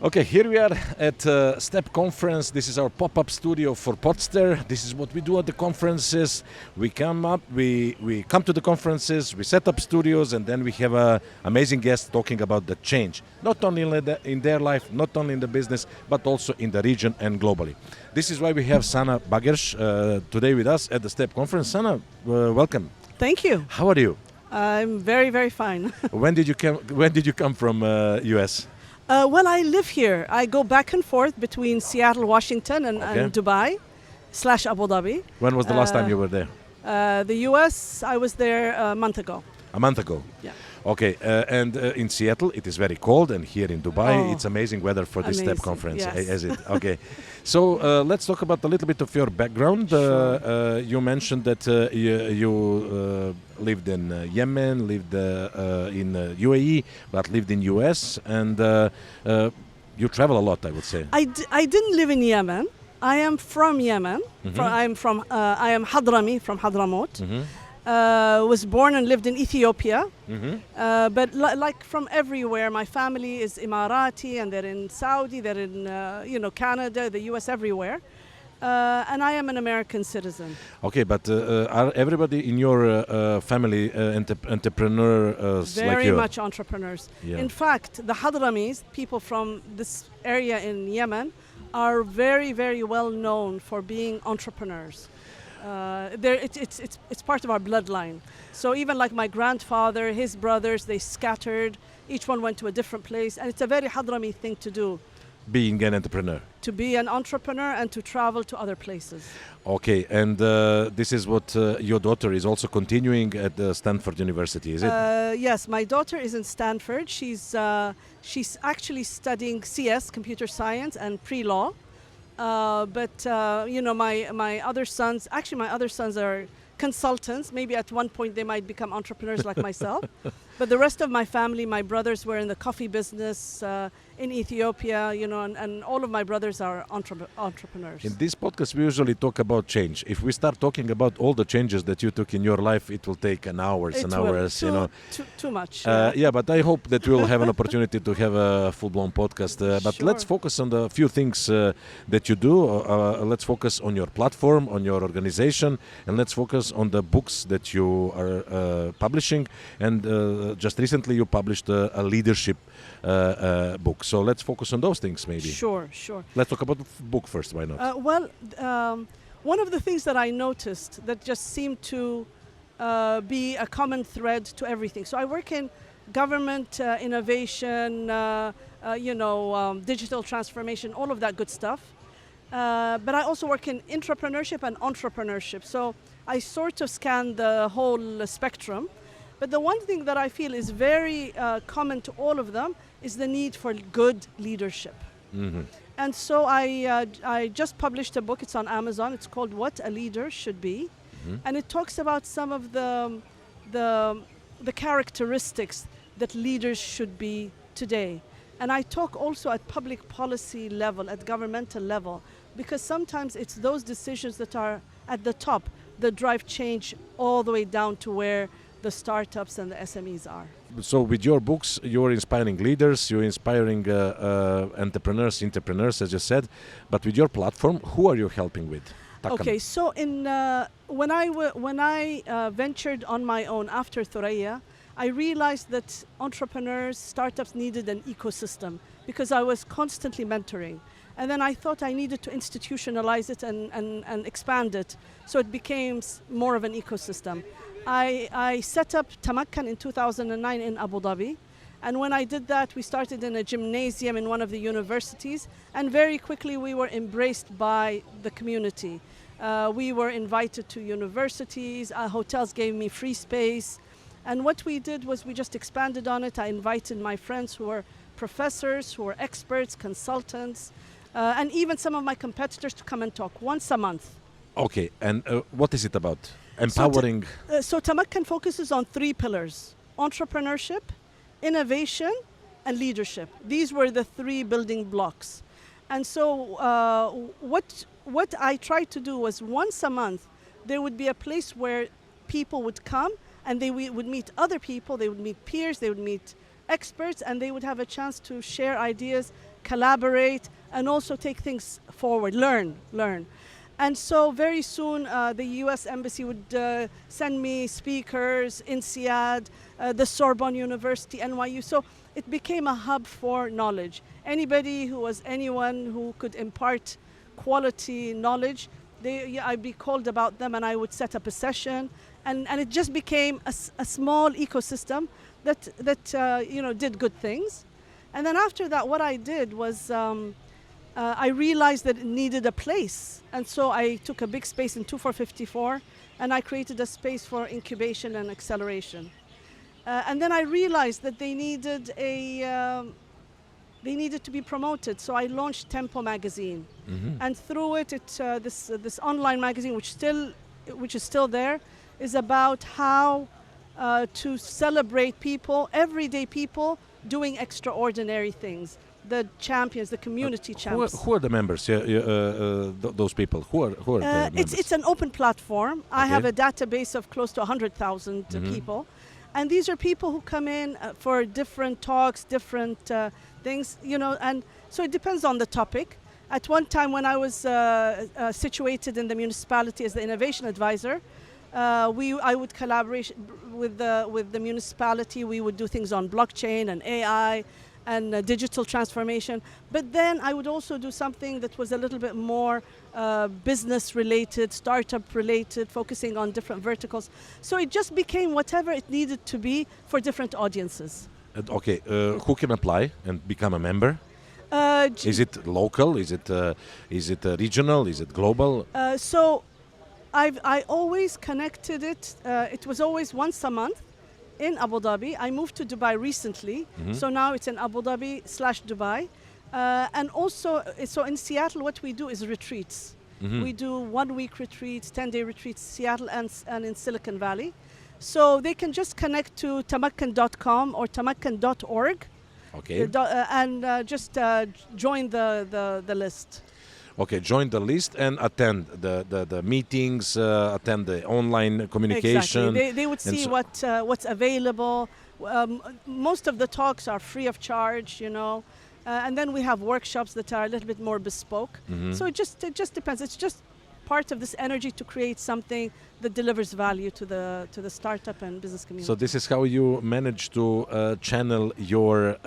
Okay, here we are at STEP conference. This is our pop-up studio for Podster. This is what we do at the conferences. We come up, we come to the conferences, we set up studios, and then we have amazing guests talking about the change, not only in their life, not only in the business, but also in the region and globally. This is why we have Sana Bagersh today with us at the STEP conference. Sana, welcome. Thank you. How are you? I'm very, very fine. When did you come from US? Well, I live here. I go back and forth between Seattle, Washington, and Dubai / Abu Dhabi. When was the last time you were there? The US, I was there a month ago. A month ago? Yeah. Okay, and in Seattle it is very cold, and here in Dubai it's amazing weather for this STEP conference, yes. Is it? Okay, so let's talk about a little bit of your background. Sure. You mentioned that you lived in Yemen, lived in UAE, but lived in US, and you travel a lot, I would say. I didn't live in Yemen. I am from Yemen. Mm-hmm. I am Hadrami, from Hadramaut. Mm-hmm. Was born and lived in Ethiopia, Mm-hmm. like from everywhere. My family is Emirati, and they're in Saudi, they're in Canada, the US, everywhere. And I am an American citizen. Okay, but are everybody in your family entrepreneurs like you? Very much entrepreneurs. Yeah. In fact, the Hadramis, people from this area in Yemen, are very, very well known for being entrepreneurs. It's part of our bloodline. So even like my grandfather, his brothers, they scattered. Each one went to a different place, and it's a very Hadrami thing to do. Being an entrepreneur. To be an entrepreneur and to travel to other places. Okay, and this is what your daughter is also continuing at Stanford University, is it? Yes, my daughter is in Stanford. She's actually studying CS, computer science, and pre-law. But my other sons are consultants. Maybe at one point they might become entrepreneurs like myself. But the rest of my family, my brothers were in the coffee business in Ethiopia, and all of my brothers are entrepreneurs. In this podcast, we usually talk about change. If we start talking about all the changes that you took in your life, it will take hours. Too much. Yeah, but I hope that we'll have an opportunity to have a full-blown podcast. But Sure. Let's focus on the few things that you do. Let's focus on your platform, on your organization, and let's focus on the books that you are publishing. And just recently you published a leadership book. So let's focus on those things maybe. Sure. Let's talk about the book first, why not? One of the things that I noticed that just seemed to be a common thread to everything. So I work in government, innovation, digital transformation, all of that good stuff. But I also work in intrapreneurship and entrepreneurship. So I sort of scan the whole spectrum. But the one thing that I feel is very common to all of them is the need for good leadership. Mm-hmm. And so I just published a book. It's on Amazon. It's called What a Leader Should Be. Mm-hmm. And it talks about some of the characteristics that leaders should be today. And I talk also at public policy level, at governmental level, because sometimes it's those decisions that are at the top that drive change all the way down to where the startups and the SMEs are. So with your books, you're inspiring leaders, you're inspiring entrepreneurs, as you said. But with your platform, who are you helping with? Tamakkan. Okay, so when I ventured on my own after Thuraya, I realized that entrepreneurs, startups needed an ecosystem because I was constantly mentoring. And then I thought I needed to institutionalize it and expand it so it became more of an ecosystem. I set up Tamakkan in 2009 in Abu Dhabi. And when I did that, we started in a gymnasium in one of the universities. And very quickly, we were embraced by the community. We were invited to universities. Hotels gave me free space. And what we did was we just expanded on it. I invited my friends who were professors, who were experts, consultants, and even some of my competitors to come and talk once a month. Okay, and what is it about? Empowering? So Tamakkan focuses on 3 pillars: entrepreneurship, innovation, and leadership. These were the 3 building blocks. And so what I tried to do was once a month, there would be a place where people would come and they would meet other people, they would meet peers, they would meet experts, and they would have a chance to share ideas collaborate, and also take things forward, learn. And so very soon the US Embassy would send me speakers, INSEAD, the Sorbonne University, NYU. So it became a hub for knowledge. Anyone who could impart quality knowledge, I'd be called about them and I would set up a session. And it just became a small ecosystem that did good things. And then after that, what I did was I realized that it needed a place. And so I took a big space in 2454 and I created a space for incubation and acceleration. And then I realized that they needed to be promoted. So I launched Tempo magazine. And through it, this online magazine, which is still there, is about how to celebrate people, everyday people doing extraordinary things. The champions, the community champions. Who are the members? Those people. Who are the members? It's an open platform. I have a database of close to 100,000 people, and these are people who come in for different talks, different things, and so it depends on the topic. At one time, when I was situated in the municipality as the innovation advisor, I would collaborate with the municipality. We would do things on blockchain and AI and digital transformation. But then I would also do something that was a little bit more business related, startup related, focusing on different verticals. So it just became whatever it needed to be for different audiences. Who can apply and become a member? Is it local? Is it regional? Is it global? So I always connected it. It was always once a month in Abu Dhabi. I moved to Dubai recently, so now it's in Abu Dhabi/Dubai. And also, so in Seattle, what we do is retreats. We do 1 week retreats, 10-day retreats, Seattle and in Silicon Valley. So they can just connect to tamakkan.com or tamakkan.org. And just join the list. Okay, join the list and attend the meetings, attend the online communication. Exactly. They would see what's available. Most of the talks are free of charge, and then we have workshops that are a little bit more bespoke. So it just depends. It's just part of this energy to create something that delivers value to the startup and business community. So this is how you manage to channel your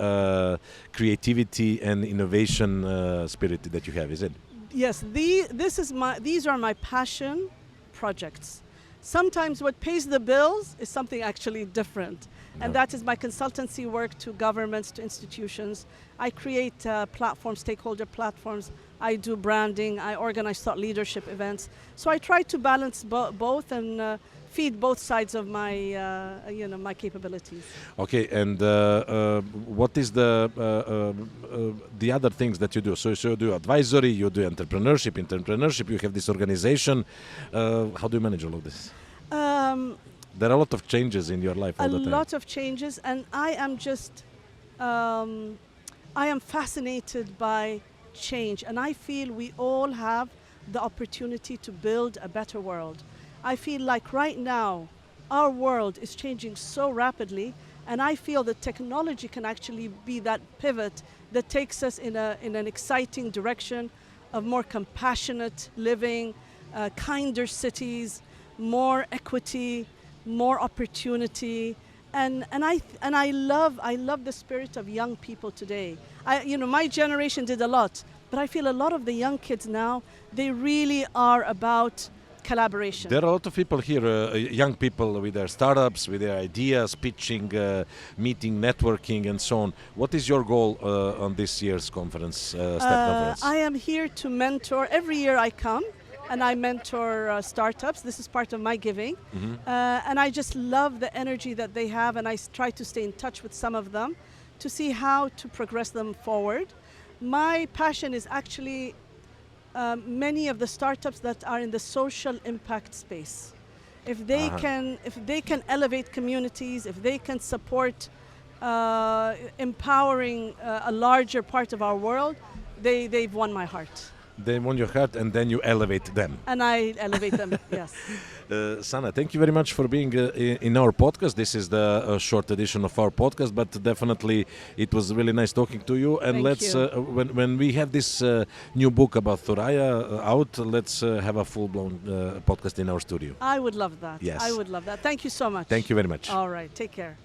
creativity and innovation spirit that you have, is it? Yes, these are my passion projects. Sometimes what pays the bills is something actually different. And that is my consultancy work to governments, to institutions. I create platforms, stakeholder platforms. I do branding. I organize thought leadership events. So I try to balance both and feed both sides of my, my capabilities. Okay, and what is the other things that you do? So you do advisory, you do entrepreneurship. You have this organization. How do you manage all of this? There are a lot of changes in your life all the time. A lot of changes, and I am just, I am fascinated by change, and I feel we all have the opportunity to build a better world. I feel like right now, our world is changing so rapidly, and I feel that technology can actually be that pivot that takes us in an exciting direction of more compassionate living, kinder cities, more equity, more opportunity, and I love the spirit of young people today. My generation did a lot, but I feel a lot of the young kids now, they really are about collaboration. There are a lot of people here, young people with their startups, with their ideas, pitching, meeting, networking, and so on. What is your goal on this year's conference, STEP conference? I am here to mentor. Every year I come and I mentor startups. This is part of my giving. And I just love the energy that they have, and I try to stay in touch with some of them to see how to progress them forward. My passion is actually many of the startups that are in the social impact space. If they can elevate communities, if they can support empowering a larger part of our world, they've won my heart. They won your heart, and then you elevate them. And I elevate them. Yes. Sana, thank you very much for being in our podcast. This is the short edition of our podcast, but definitely it was really nice talking to you. And Thank let's, you. when we have this new book about Thuraya out, let's have a full-blown podcast in our studio. I would love that. Yes. I would love that. Thank you so much. Thank you very much. All right. Take care.